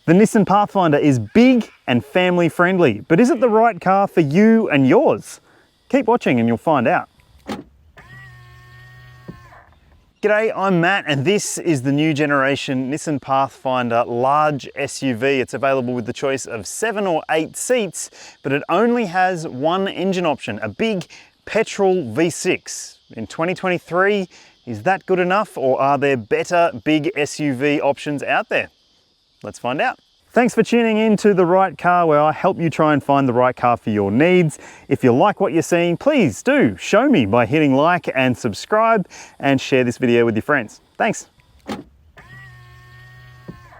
The Nissan Pathfinder is big and family friendly, but is it the right car for you and yours? Keep watching and you'll find out. G'day, I'm Matt and this is the new generation Nissan Pathfinder large SUV. It's available with the choice of 7 or 8 seats, but it only has one engine option, a big Petrol V6. In 2023, is that good enough, or are there better big SUV options out there? Let's find out. Thanks for tuning in to The Right Car, where I help you try and find the right car for your needs. If you like what you're seeing, please do show me by hitting like and subscribe and share this video with your friends. Thanks.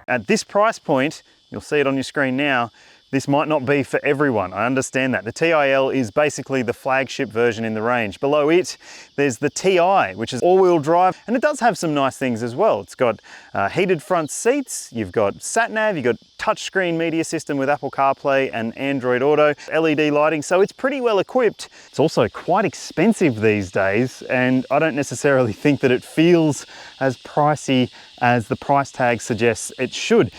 At this price point, you'll see it on your screen now, this might not be for everyone. I understand that. The TIL is basically the flagship version in the range. Below it, there's the TI, which is all-wheel drive, and it does have some nice things as well. It's got heated front seats, you've got sat-nav, you've got touchscreen media system with Apple CarPlay and Android Auto, LED lighting, so it's pretty well equipped. It's also quite expensive these days, and I don't necessarily think that it feels as pricey as the price tag suggests it should.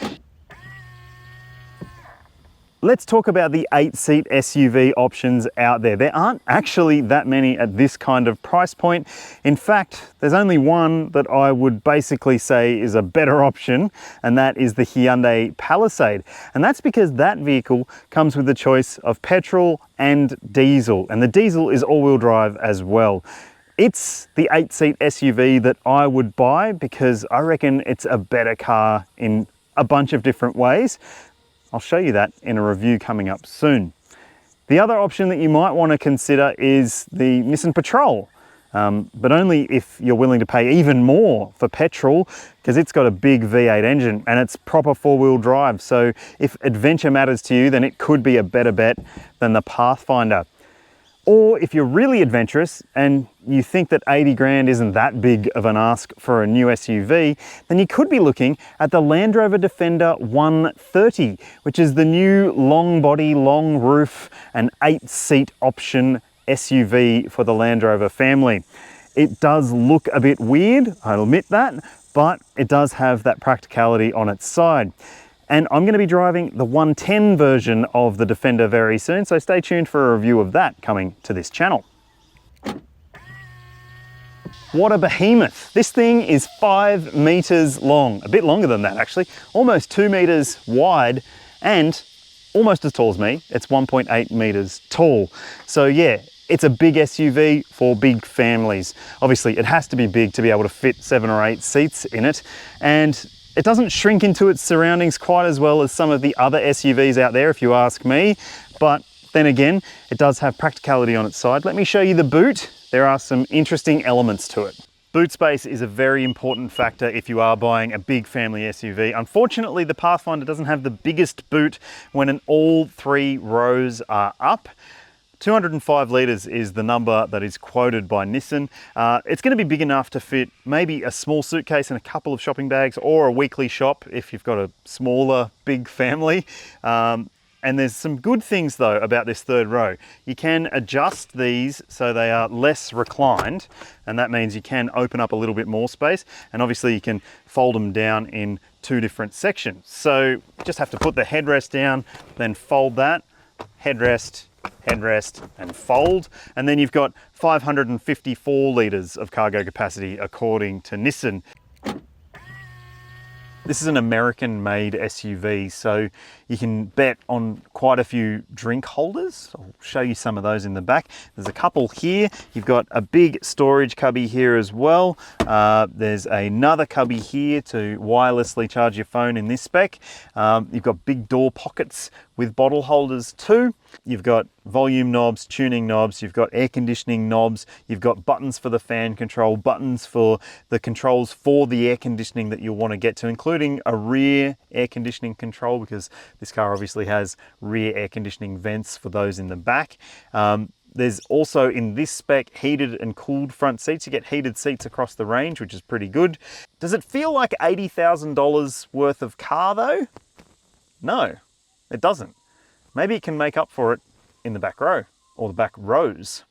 Let's talk about the 8-seat SUV options out there. There aren't actually that many at this kind of price point. In fact, there's only one that I would basically say is a better option, and that is the Hyundai Palisade. And that's because that vehicle comes with the choice of petrol and diesel, and the diesel is all-wheel drive as well. It's the 8-seat SUV that I would buy because I reckon it's a better car in a bunch of different ways. I'll show you that in a review coming up soon. The other option that you might want to consider is the Nissan Patrol, but only if you're willing to pay even more for petrol, because it's got a big V8 engine and it's proper four-wheel drive. So if adventure matters to you, then it could be a better bet than the Pathfinder. Or if you're really adventurous and you think that 80 grand isn't that big of an ask for a new SUV, then you could be looking at the Land Rover Defender 130, which is the new long body, long roof and 8-seat option SUV for the Land Rover family. It does look a bit weird, I'll admit that, but it does have that practicality on its side. And I'm going to be driving the 110 version of the Defender very soon, so stay tuned for a review of that coming to this channel. What a behemoth. This thing is 5 meters long, a bit longer than that actually, almost 2 meters wide and almost as tall as me. It's 1.8 meters tall. So yeah, it's a big SUV for big families. Obviously it has to be big to be able to fit 7 or 8 seats in it, and it doesn't shrink into its surroundings quite as well as some of the other SUVs out there, if you ask me. But then again, it does have practicality on its side. Let me show you the boot. There are some interesting elements to it. Boot space is a very important factor if you are buying a big family SUV. Unfortunately, the Pathfinder doesn't have the biggest boot when all 3 rows are up. 205 litres is the number that is quoted by Nissan. It's going to be big enough to fit maybe a small suitcase and a couple of shopping bags, or a weekly shop if you've got a smaller big family. And there's some good things though about this 3rd row. You can adjust these so they are less reclined, and that means you can open up a little bit more space, and obviously you can fold them down in 2 different sections. So you just have to put the headrest down, then fold that, headrest, headrest and fold, and then you've got 554 litres of cargo capacity according to Nissan. This is an American-made SUV, so you can bet on quite a few drink holders. I'll show you some of those in the back. There's a couple here. You've got a big storage cubby here as well. There's another cubby here to wirelessly charge your phone in this spec. You've got big door pockets with bottle holders too. You've got volume knobs, tuning knobs, you've got air conditioning knobs, you've got buttons for the fan control, buttons for the controls for the air conditioning that you'll want to get to, including a rear air conditioning control, because this car obviously has rear air conditioning vents for those in the back. There's also in this spec heated and cooled front seats. You get heated seats across the range, which is pretty good. Does it feel like $80,000 worth of car though? No, it doesn't. Maybe it can make up for it in the back row or the back rows.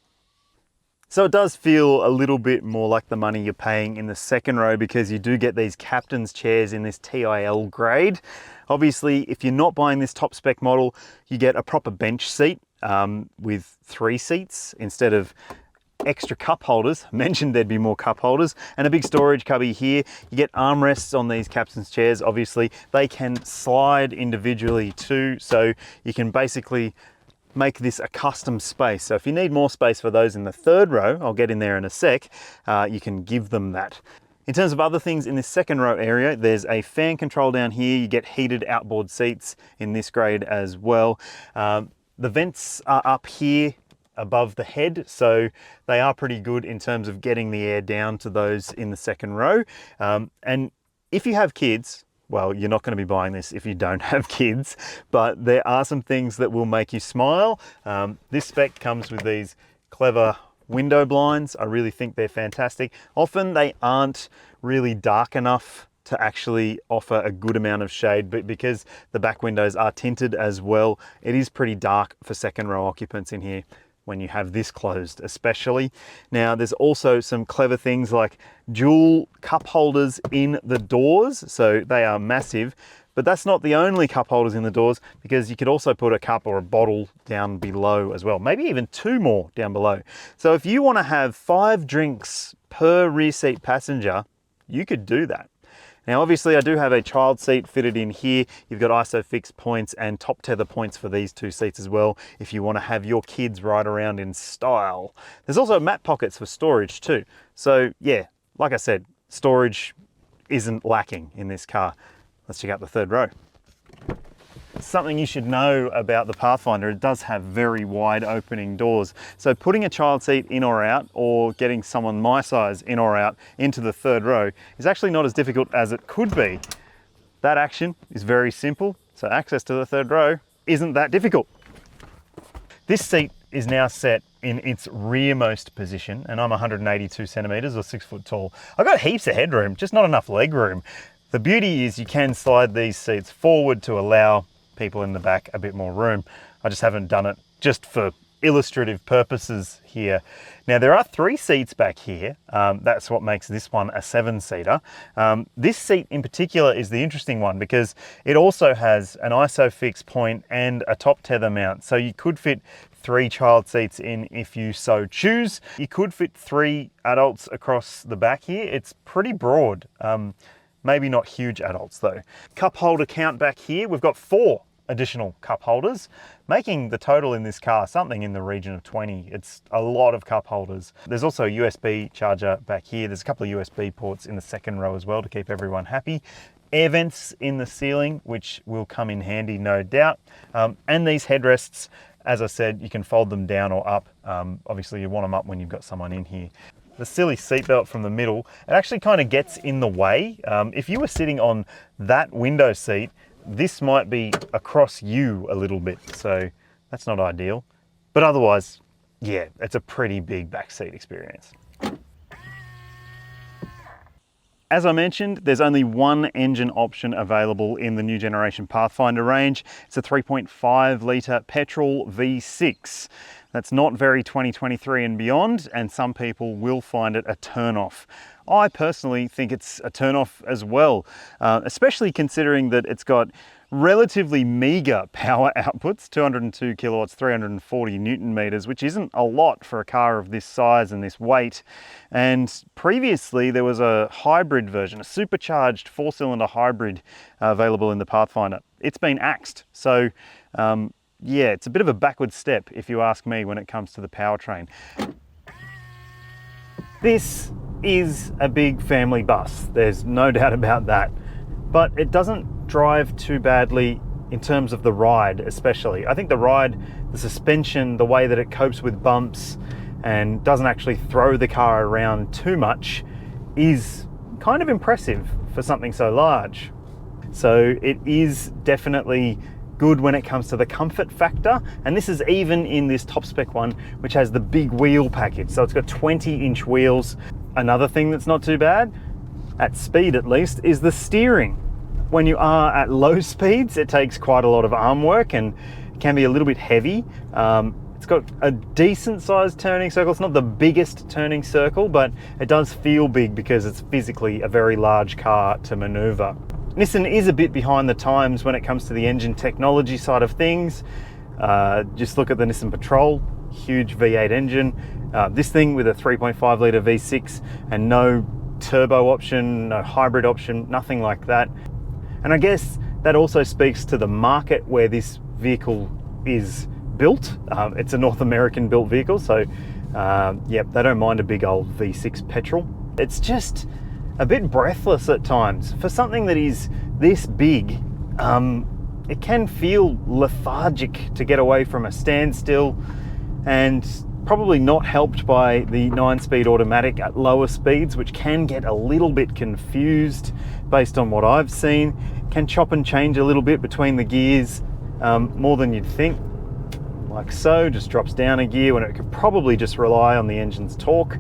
So it does feel a little bit more like the money you're paying in the second row, because you do get these captain's chairs in this TIL grade. Obviously, if you're not buying this top spec model, you get a proper bench seat with 3 seats instead of extra cup holders. I mentioned there'd be more cup holders, and a big storage cubby here. You get armrests on these captain's chairs. Obviously, they can slide individually too, so you can basically make this a custom space. So if you need more space for those in the third row, I'll get in there in a sec, you can give them that. In terms of other things in this second row area, there's a fan control down here. You get heated outboard seats in this grade as well. The vents are up here above the head, so they are pretty good in terms of getting the air down to those in the second row. And if you have kids, well, you're not going to be buying this if you don't have kids, but there are some things that will make you smile. This spec comes with these clever window blinds. I really think they're fantastic. Often they aren't really dark enough to actually offer a good amount of shade, but because the back windows are tinted as well, it is pretty dark for second row occupants in here when you have this closed especially. Now there's also some clever things like dual cup holders in the doors, so they are massive, but that's not the only cup holders in the doors, because you could also put a cup or a bottle down below as well, maybe even 2 more down below. So if you want to have 5 drinks per rear seat passenger, you could do that. Now, obviously I do have a child seat fitted in here. You've got ISOFIX points and top tether points for these 2 seats as well, if you want to have your kids ride around in style. There's also mat pockets for storage too. So yeah, like I said, storage isn't lacking in this car. Let's check out the third row. Something you should know about the Pathfinder, it does have very wide opening doors. So putting a child seat in or out, or getting someone my size in or out into the third row is actually not as difficult as it could be. That action is very simple, so access to the third row isn't that difficult. This seat is now set in its rearmost position, and I'm 182 centimeters or 6 foot tall. I've got heaps of headroom, just not enough leg room. The beauty is you can slide these seats forward to allow people in the back a bit more room. I just haven't done it just for illustrative purposes here. Now there are 3 seats back here. That's what makes this one a 7-seater. This seat in particular is the interesting one, because it also has an ISOFIX point and a top tether mount. So you could fit 3 child seats in if you so choose. You could fit 3 adults across the back here. It's pretty broad. Maybe not huge adults though. Cup holder count back here, we've got 4 additional cup holders, making the total in this car something in the region of 20. It's a lot of cup holders. There's also a USB charger back here. There's a couple of USB ports in the second row as well to keep everyone happy. Air vents in the ceiling, which will come in handy, no doubt. And these headrests, as I said, you can fold them down or up. Obviously you want them up when you've got someone in here. The silly seatbelt from the middle, it actually kind of gets in the way. If you were sitting on that window seat, this might be across you a little bit, so that's not ideal. But otherwise, yeah, it's a pretty big backseat experience. As I mentioned, there's only one engine option available in the new generation Pathfinder range. It's a 3.5 litre Petrol V6. That's not very 2023 and beyond, and some people will find it a turn-off. I personally think it's a turn-off as well, especially considering that it's got relatively meager power outputs, 202 kilowatts, 340 Newton meters, which isn't a lot for a car of this size and this weight. And previously there was a hybrid version, a supercharged 4-cylinder hybrid available in the Pathfinder. It's been axed, so yeah, it's a bit of a backward step if you ask me when it comes to the powertrain. This is a big family bus, there's no doubt about that, but it doesn't drive too badly in terms of the ride especially. I think the ride, the suspension, the way that it copes with bumps and doesn't actually throw the car around too much is kind of impressive for something so large. So it is definitely good when it comes to the comfort factor, and this is even in this top spec one, which has the big wheel package. So it's got 20-inch wheels. Another thing that's not too bad, at speed at least, is the steering. When you are at low speeds, it takes quite a lot of arm work and can be a little bit heavy. It's got a decent sized turning circle. It's not the biggest turning circle, but it does feel big because it's physically a very large car to maneuver. Nissan is a bit behind the times when it comes to the engine technology side of things. Just look at the Nissan Patrol, huge V8 engine. This thing with a 3.5 litre V6 and no turbo option, no hybrid option, nothing like that. And I guess that also speaks to the market where this vehicle is built. It's a North American built vehicle, so yep, they don't mind a big old V6 petrol. It's just a bit breathless at times. For something that is this big, it can feel lethargic to get away from a standstill, and probably not helped by the 9-speed automatic at lower speeds, which can get a little bit confused based on what I've seen. Can chop and change a little bit between the gears, more than you'd think. Like so, just drops down a gear when it could probably just rely on the engine's torque.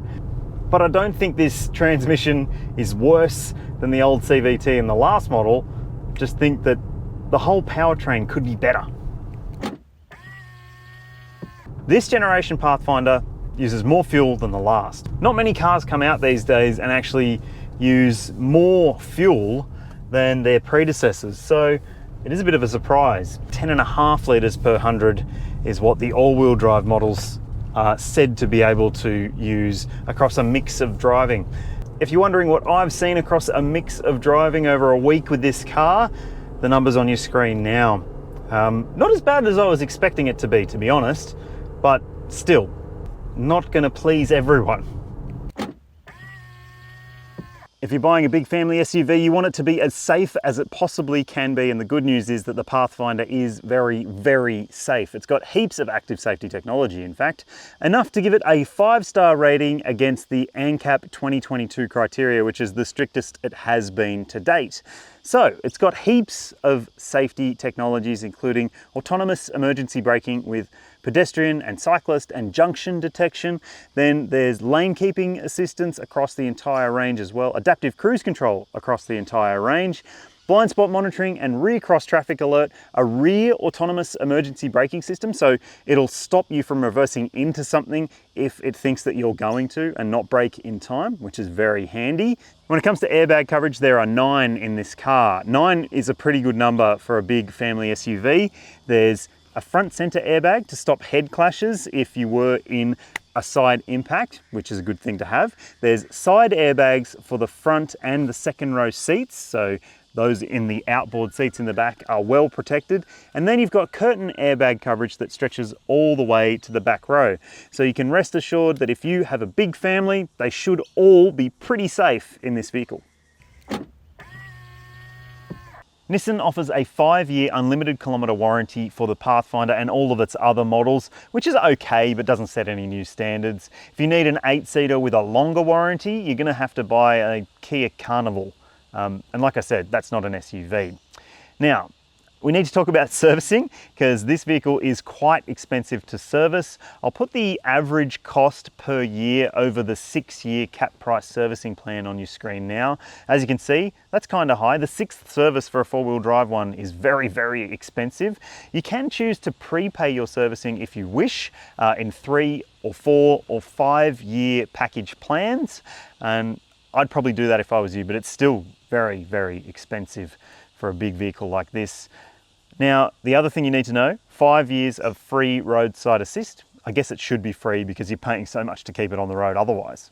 But I don't think this transmission is worse than the old CVT in the last model. Just think that the whole powertrain could be better. This generation Pathfinder uses more fuel than the last. Not many cars come out these days and actually use more fuel than their predecessors, so it is a bit of a surprise. 10.5 litres per 100 is what the all-wheel drive models are said to be able to use across a mix of driving. If you're wondering what I've seen across a mix of driving over a week with this car, the number's on your screen now. Not as bad as I was expecting it to be honest, but still, not gonna please everyone. If you're buying a big family SUV, you want it to be as safe as it possibly can be, and the good news is that the Pathfinder is very, very safe. It's got heaps of active safety technology, in fact, enough to give it a 5-star rating against the ANCAP 2022 criteria, which is the strictest it has been to date. So it's got heaps of safety technologies, including autonomous emergency braking with pedestrian and cyclist and junction detection. Then there's lane keeping assistance across the entire range as well, adaptive cruise control across the entire range, blind spot monitoring and rear cross traffic alert, a rear autonomous emergency braking system, so it'll stop you from reversing into something if it thinks that you're going to and not brake in time, which is very handy. When it comes to airbag coverage, there are 9 in this car. 9 is a pretty good number for a big family SUV. There's a front center airbag to stop head clashes if you were in a side impact, which is a good thing to have. There's side airbags for the front and the second row seats, so those in the outboard seats in the back are well protected. And then you've got curtain airbag coverage that stretches all the way to the back row. So you can rest assured that if you have a big family, they should all be pretty safe in this vehicle. Nissan offers a 5-year unlimited kilometre warranty for the Pathfinder and all of its other models, which is okay, but doesn't set any new standards. If you need an 8-seater with a longer warranty, you're going to have to buy a Kia Carnival. And like I said, that's not an SUV. Now, we need to talk about servicing because this vehicle is quite expensive to service. I'll put the average cost per year over the 6-year cap price servicing plan on your screen now. As you can see, that's kind of high. The 6th service for a 4-wheel drive one is very, very expensive. You can choose to prepay your servicing if you wish in 3 or 4 or 5-year package plans. And I'd probably do that if I was you, but it's still very, very expensive for a big vehicle like this. Now, the other thing you need to know, 5 years of free roadside assist. I guess it should be free because you're paying so much to keep it on the road otherwise.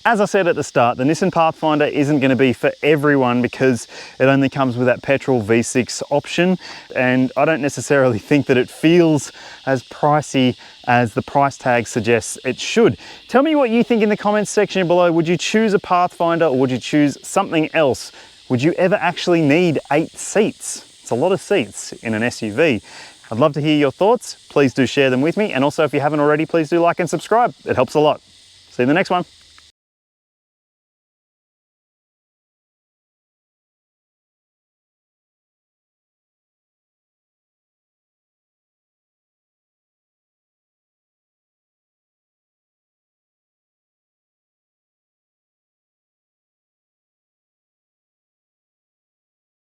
As I said at the start, the Nissan Pathfinder isn't going to be for everyone because it only comes with that Petrol V6 option, and I don't necessarily think that it feels as pricey as the price tag suggests it should. Tell me what you think in the comments section below. Would you choose a Pathfinder or would you choose something else? Would you ever actually need 8 seats? It's a lot of seats in an SUV. I'd love to hear your thoughts. Please do share them with me, and also if you haven't already, please do like and subscribe. It helps a lot. See you in the next one.